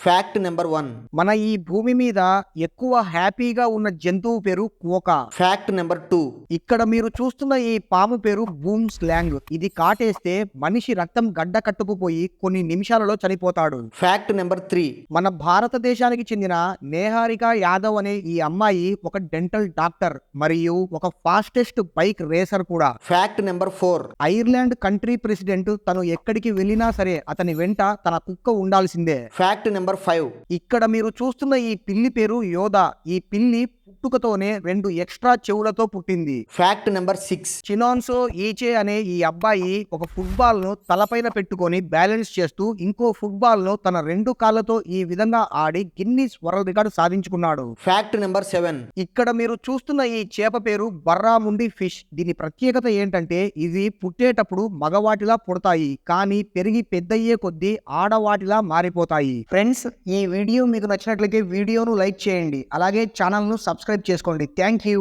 Fact number 1. మన ఈ భూమి మీద ఎక్కువ హ్యాపీగా ఉన్న జంతువు పేరు కోక. Fact number 2. ఇక్కడ మీరు చూస్తున్న ఈ పాము పేరు బూమ్ స్లాంగ్. ఇది కాటేస్తే మనిషి రక్తం గడ్డ కట్టుకుపోయి కొన్ని నిమిషాలలో చనిపోతాడు. Fact number 3. మన భారతదేశానికి చెందిన నేహారిక యాదవ్ అనే ఈ అమ్మాయి ఒక డెంటల్ డాక్టర్ మరియు ఒక ఫాస్టెస్ట్ బైక్ రేసర్ కూడా. Fact number 4. Ireland country president తను ఎక్కడికి వెళ్ళినా సరే అతని వెంట తన కుక్క ఉండాల్సిందే. Fact number 5. ఇక్కడ మీరు చూస్తున్న ఈ పిల్లి పేరు యోధా. ఈ పిల్లి పుట్టుకతోనే 2 ఎక్స్ట్రా చెవులతో పుట్టింది. Fact number 6. చినాన్సో ఈచే అనే ఈ అబ్బాయి ఒక ఫుట్బాల్ ను తలపైన పెట్టుకొని బ్యాలెన్స్ చేస్తూ ఇంకో ఫుట్బాల్ ను తన 2 కాళ్ళతో ఈ విధంగా ఆడి గిన్నిస్ వరల్డ్ రికార్డు సాధించుకున్నాడు. Fact number 7. ఇక్కడ మీరు చూస్తున్న ఈ చేప పేరు బర్రాముండి ఫిష్. దీని ప్రత్యేకత ఏంటంటే ఇవి పుట్టేటప్పుడు మగవాటిలా పుడతాయి, కానీ పెరిగి పెద్దయ్యే కొద్దీ ఆడవాటిలా మారిపోతాయి. ఫ్రెండ్స్, ఈ వీడియో మీకు నచ్చినట్లయితే వీడియోను లైక్ చేయండి, అలాగే ఛానల్ ను సబ్స్క్రైబ్ చేసుకోండి. Thank you.